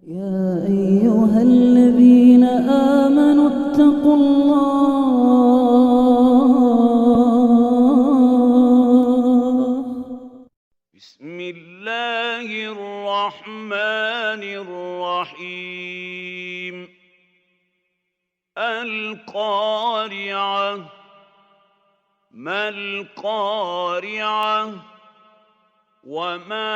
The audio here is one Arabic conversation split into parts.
يا أيها الذين آمنوا اتقوا الله. بسم الله الرحمن الرحيم. القارعة. ما القارعة؟ وما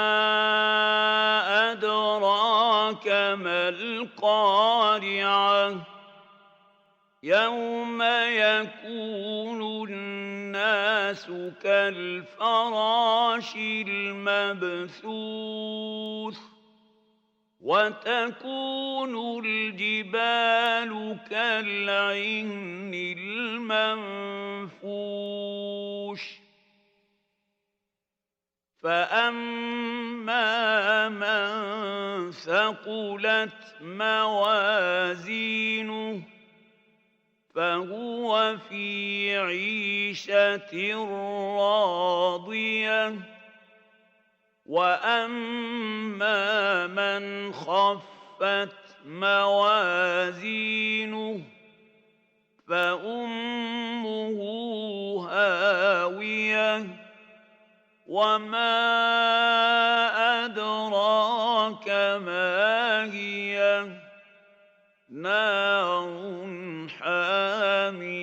أدراك ما القارعة؟ يوم يكون الناس كالفراش المبثوث وتكون الجبال كالعهن المنفوش فأما من ثقلت موازينه فهو في عيشة راضية وأما من خفت موازينه فأمه هاوية وما أدراك ما هي نار حامية